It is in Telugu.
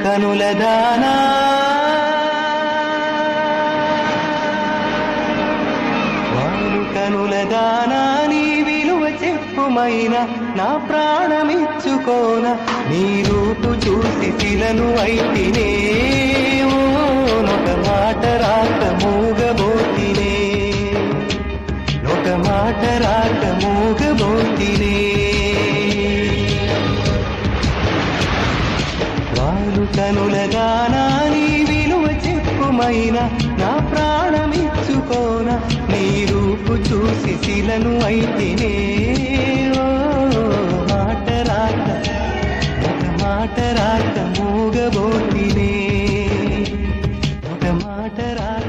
కనుల దానా వాలు కనుల దానా నీ విలువ చెప్పుమైనా నా ప్రాణమిచ్చుకోన నీ రూపు చూసి శిలను అయితినే నొక మాట రాక మూగబోతినే నొక మాట రాక మూగబోతినే వాలు కనుల దానా నీ విలువ చెప్పుమైనా నా ప్రాణమిచ్చుకోన నీ రూపు చూసి శిలను అయితినే మాట రాక ఒక మాట రాక మూగబోతినే ఒక మాట రాక